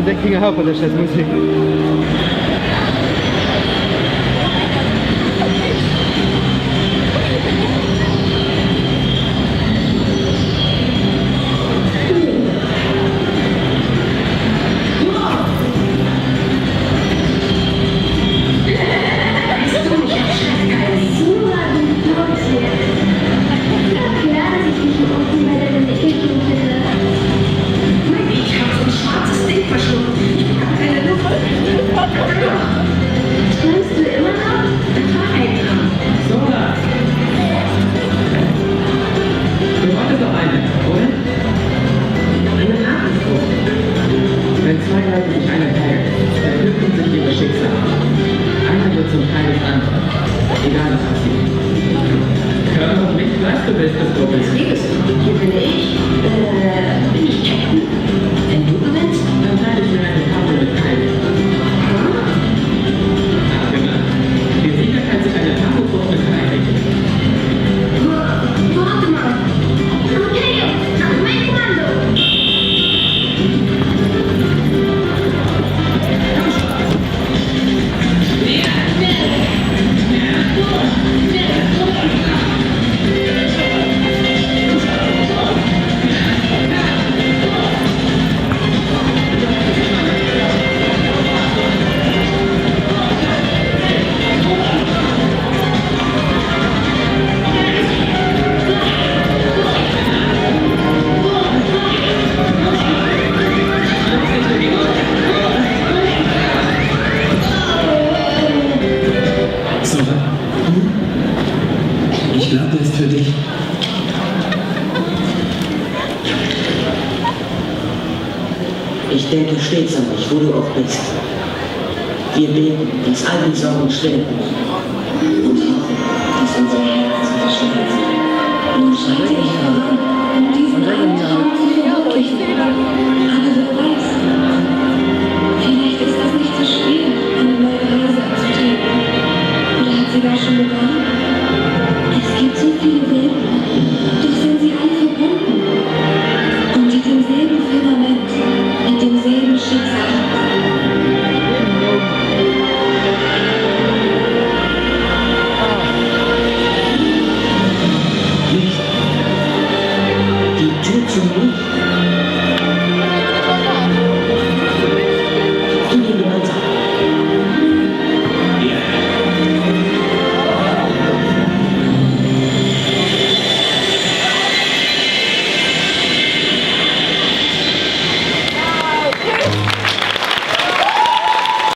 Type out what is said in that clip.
der kriegen auch von der Scheißmusik. Ich glaube, der ist für dich. Ich denke stets an dich, wo du auch bist. Wir beten, dass all die Sorgen schwinden. Und hoffen, dass unsere Herzen verschmelzen. Nun schreite ich voran, um diesen Albtraum zu verwirklichen. Aber wer weiß, vielleicht ist das nicht so schwer, eine neue Reise anzutreten. Oder hat sie gar schon begonnen? Es gibt so viele Welten, doch sind sie alle verbunden. Unter demselben Firmament, mit demselben Schicksal. Die Tür zum Licht